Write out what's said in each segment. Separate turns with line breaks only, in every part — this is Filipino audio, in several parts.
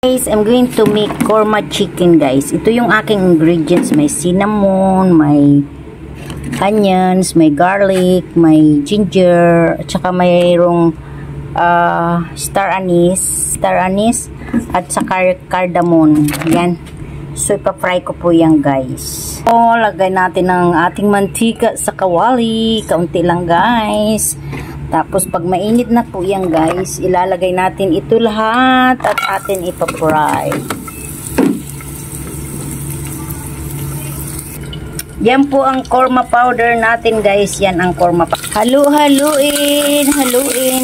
Guys, I'm going to make korma chicken, guys. Ito yung aking ingredients. May cinnamon, may onions, may garlic, may ginger, at saka mayroong star anise, at saka cardamom. Yan. So, ipafry ko po yan, guys. So, lagay natin ang ating mantika sa kawali. Kaunti lang, guys. Tapos, pag mainit na po yan, guys, ilalagay natin ito lahat at atin ipafry. Yan po ang korma powder natin, guys. Yan ang korma powder. Haluin.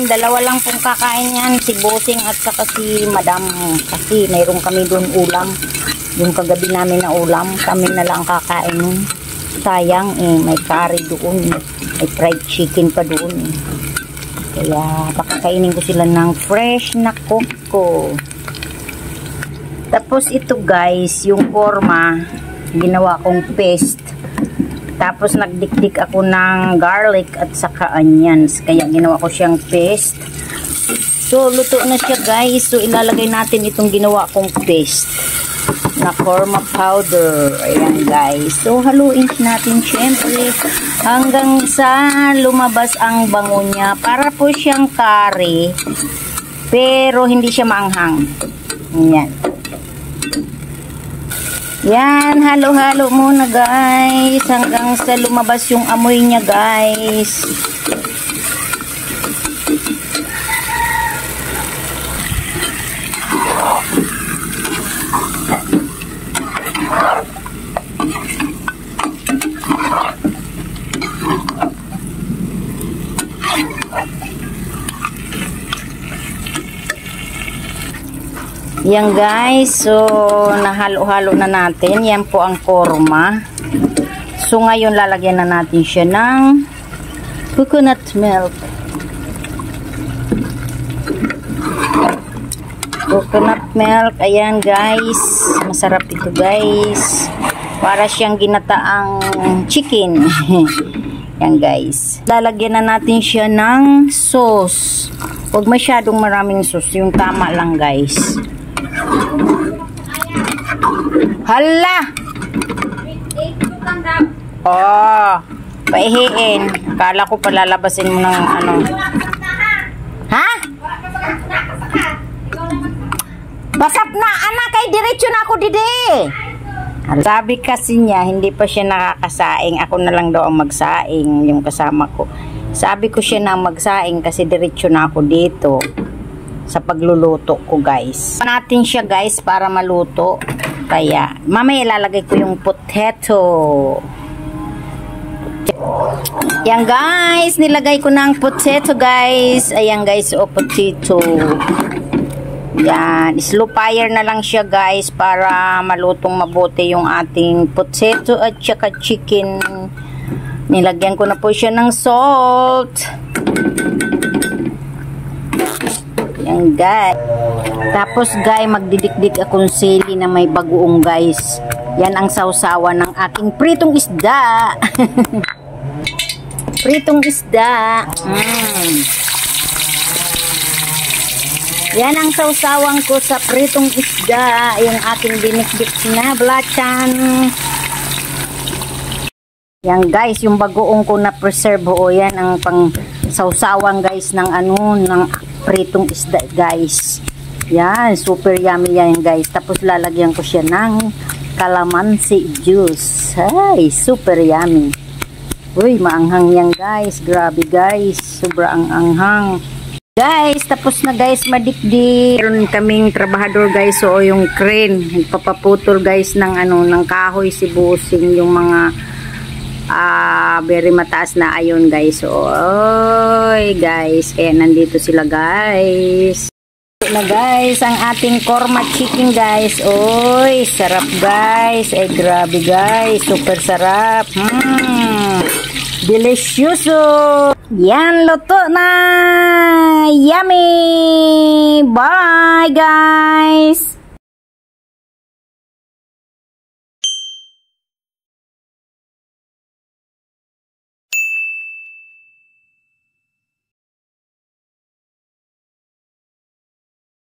Dalawa lang pong kakain yan. Si Bossing at saka si Madam. Kasi mayroon kami doon ulam. Yung kagabi namin na ulam. Kami na lang kakain nun. Sayang may curry doon. May fried chicken pa doon Kaya pakakainin ko sila ng fresh na coco. Tapos ito, guys, yung korma, ginawa kong paste. Tapos nagdikdik ako ng garlic at saka onions. Kaya ginawa ko siyang paste. So, luto na siya, guys. So, ilalagay natin itong ginawa kong paste na korma powder. Ayan, guys. So, haluin natin syempre hanggang sa lumabas ang bango niya. Para po siyang curry, pero hindi siya maanghang. Ayan. Yan, halo-halo muna, guys, hanggang sa lumabas yung amoy niya, guys. Yan, guys, so nahalo-halo na natin. Yan po ang korma. So ngayon lalagyan na natin siya ng coconut milk. Coconut milk, ayan, guys. Masarap ito, guys. Para siyang ginataang chicken. Yan, guys. Lalagyan na natin siya ng sauce. Huwag masyadong maraming sauce. Yung tama lang, guys. Hala! Oh, paihiin. Akala ko palalabasin mo ng ano. Ha? Basap na, anak, kay diretso na ako dide. Sabi kasi niya, hindi pa siya nakakasaing. Ako na lang daw ang magsaing, yung kasama ko. Sabi ko siya na magsaing kasi diretso na ako dito sa pagluluto ko, guys. Natin siya, guys, para maluto. Kaya, mamaya ilalagay ko yung potato. Yan, guys, nilagay ko ng potato, guys. Ayan, guys, potato. Yan, slow fire na lang siya, guys, para malutong mabuti yung ating potato at saka chicken. Nilagyan ko na po siya ng salt. Yan, guys. Tapos, guys, magdidikdik akong sili na may bagoong, guys. Yan ang sausawa ng aking pritong isda. Pritong isda. Yan ang sausawang ko sa pritong isda. Yung aking dinikdik na blachan. Yan, guys, yung bagoong ko na preserve. O, yan ang pang sausawang, guys, ng ano, ng pritong isda, guys. Yan, super yummy yan, guys. Tapos lalagyan ko siya ng calamansi juice. Ay, super yummy. Uy, maanghang yan, guys. Grabe, guys. Sobrang anghang. Guys, tapos na, guys, madikdik. Meron kaming trabahador, guys. So, yung crane, nagpapaputol, guys, ng ano, ng kahoy, si Bossing, yung mga very mataas na ayon, guys. So, oy, guys, kaya nandito sila, guys. Na, guys, ang ating korma chicken, guys. Oy, sarap, guys. Eh, grabe, guys. Super sarap. Delicioso. Yan, luto na. Yummy. Bye, guys.